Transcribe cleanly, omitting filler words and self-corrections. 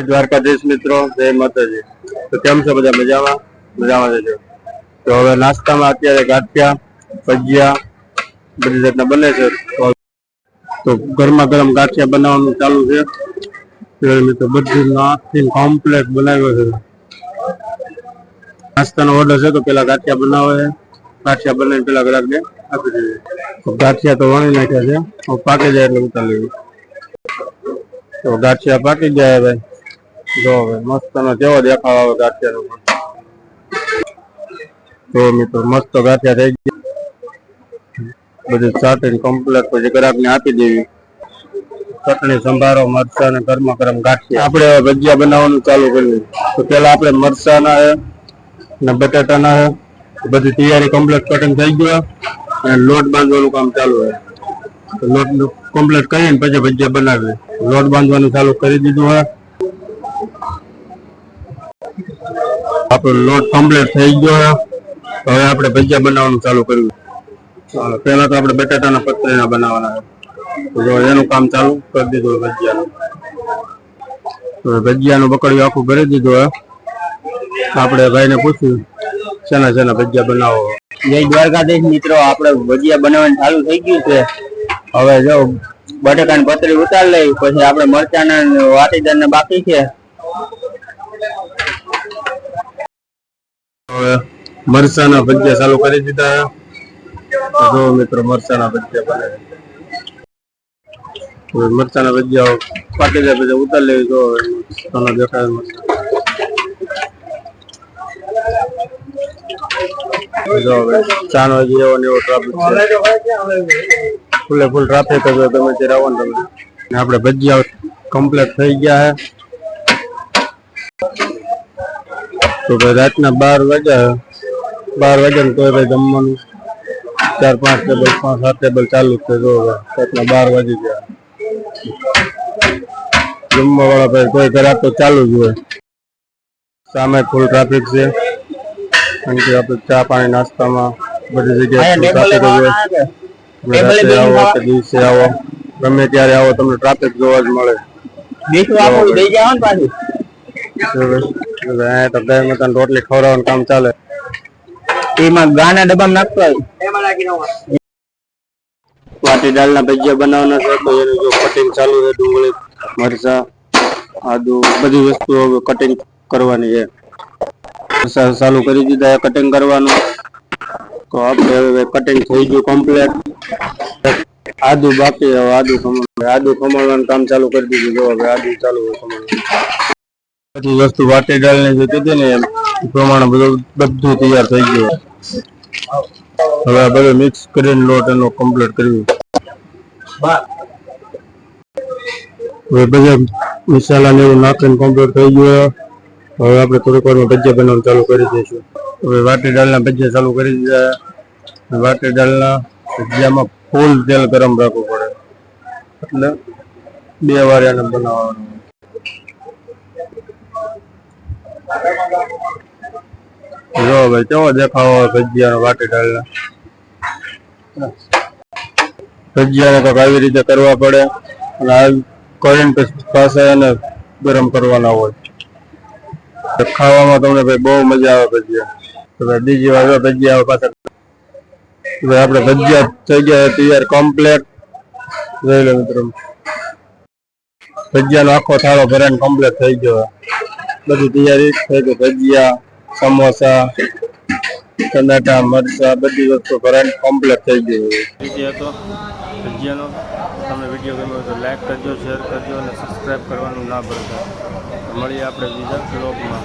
દ્વારકાધીશ મિત્રો, જય માતાજી। તો કેમ છો બધા? મજામાં જજો। તો હવે નાસ્તામાં અત્યારે ગાંઠિયા ભજીયા બધી રીતના બને છે। તો ગરમા ગરમ ગાંઠિયા બનાવવાનું ચાલુ છે। મિત્રો બધું નાખીને કમ્પ્લેટ બનાવ્યો છે। નાસ્તાનો ઓર્ડર છે તો પેલા ગાંઠિયા બનાવે, ગાંઠિયા બનાવીને પેલા ગ્રાહકને આપી દઈએ। તો ગાંઠિયા તો વણી નાખ્યા છે, પાકી જાય એટલે ઉતારી લેવી। તો ગાંઠિયા પાકી ગયા હવે જો હવે મસ્ત નો કેવો દેખાવ આવે ગાંઠિયાનો। તો મિત્રો મસ્ત ગાંઠિયા થઈ ગયા, બધું ચાટીને કમ્પ્લેટ પછી ગ્રાહકને આપી દેવી। ચટણી સંભારો મરચા અને ગરમા ગરમ ગાંઠિયા। આપણે ભજીયા બનાવવાનું ચાલુ કર્યું। તો પેલા આપણે મરચાના ને બટાટાના બધી તૈયારી કમ્પ્લેટ કટિંગ થઈ ગયો અને લોટ બાંધવાનું કામ ચાલુ છે। તો લોટ કમ્પ્લેટ કરીને પછી ભજીયા બનાવીએ। લોટ બાંધવાનું ચાલુ કરી દીધું હોય। આપણો લોટ કમ્પ્લીટ થઈ ગયો। હવે આપણે ભજીયા બનાવવાનું ચાલુ કર્યું। ચાલો પહેલા તો આપણે બટાટાના પતરીના બનાવવાના છે, તો એનું કામ ચાલુ કરી દીધું ભજીયાનું। તો ભજીયાનું બકડિયું આખું ભરી દીધું હોય। આપણે ભાઈને પૂછ્યું શેના ભજીયા બનાવો। જય દ્વારકાધીશ મિત્રો, આપણે ભજીયા બનાવવાનું ચાલુ થઈ ગયું છે। હવે જો બટાકાની પતરી ઉતારી લઈ, પછી આપણે મરચાના વાટીદાર બાકી છે। હવે મરચાના ભજીયા ચાલુ કરી દીધા। જો મિત્રો મરચાના ભજીયા બને, મરચાના ભજીયા પાકી જાય પછી ઉતારી લેવી। જો દેખાય જો હવે ચાનો હજી એવો ને એવો ટ્રાફિક છે, ફૂલે ફૂલ ટ્રાફિક હતો, તમે ત્યારે આવો ને તમે। આપણે ભજીયા કમ્પ્લીટ થઈ ગયા છે। તો ભાઈ રાતના 12 વાગ્યા ને તો ભાઈ જમવાનું 4-5 ટેબલ 5-7 ટેબલ ચાલુ છે। જો રાતના 12 વાગી ગયા, જમવા વાળા ભાઈ કોઈ ઘરાક તો ચાલુ જ હોય। સામે ફૂલ ટ્રાફિક છે, કારણ કે આપણે ચા પાણી નાસ્તામાં બધી જગ્યાએ ટ્રાફિક હોય। રાતે આવો કે દિવસે આવો, ગમે ત્યારે આવો તમને ટ્રાફિક જોવા જ મળે। તો ગાય તને રોટલી ખવડાવવાનું કામ ચાલે, એમાં ગાના ડબ્બામાં નાખતો હોય। વાટી દાળના ભજીયા બનાવવાના છે, તો એનું જો કટિંગ ચાલુ છે। ડુંગળી મરચા આદુ બધી વસ્તુઓ કટિંગ કરવાની છે। મરચા ચાલુ કરી દીધા કટિંગ કરવાનું। તો આપણે હવે કટિંગ થઈ ગયું કમ્પ્લીટ। આદુ બાકી, હવે આદુ ખમણવાનું કામ ચાલુ કરી દીધું। જો હવે આદુ ચાલુ બધી વસ્તુ વાટી દાળની જે કીધી ને એ પ્રમાણે બધું તૈયાર થઈ ગયું। હવે આ બધું મિક્સ કરીને લોટ એનો કમ્પ્લીટ કર્યું। હવે બધા મસાલા ને એવું નાખીને કમ્પ્લીટ થઈ ગયું। હવે આપણે થોડીક વારમાં ભજીયા બનાવવાનું ચાલુ કરી દઈશું। હવે વાટી દાળના ભજીયા ચાલુ કરી દીધા। વાટી દાળના ભજીયામાં ફૂલ તેલ ગરમ રાખવું પડે, એટલે 2 વાર એને બનાવવાનું। જો ભાઈ કેવો દેખાવ આવે ભજીયાનો વાટી દાળના। ભજીયાને તો આવી રીતે કરવા પડે, અને આ કરીને પછી પાછા એને ગરમ કરવાના હોય। ખાવામાં તમને ભાઈ બહુ મજા આવે ભજીયા। તો ભાઈ બીજી વાર ભજીયા આવે પાછા આપણે ભજીયા થઈ ગયા તૈયાર કમ્પ્લીટ। જોઈ લો મિત્રો, ભજીયાનો આખો થાળો ભરાઈને કમ્પ્લીટ થઈ ગયો। બધી તૈયારી થઈ ગઈ, ભજીયા સમોસા ટમેટા મરચા બધી વસ્તુ ભરાઈને કમ્પ્લીટ થઈ ગઈ। હતો ભજીયાનો, તમને વિડીયો ગમ્યો તો લાઈક કરજો, શેર કરજો અને સબસ્ક્રાઈબ કરવાનું ના ભૂલતા। મળીએ આપણે બીજા બ્લોગમાં।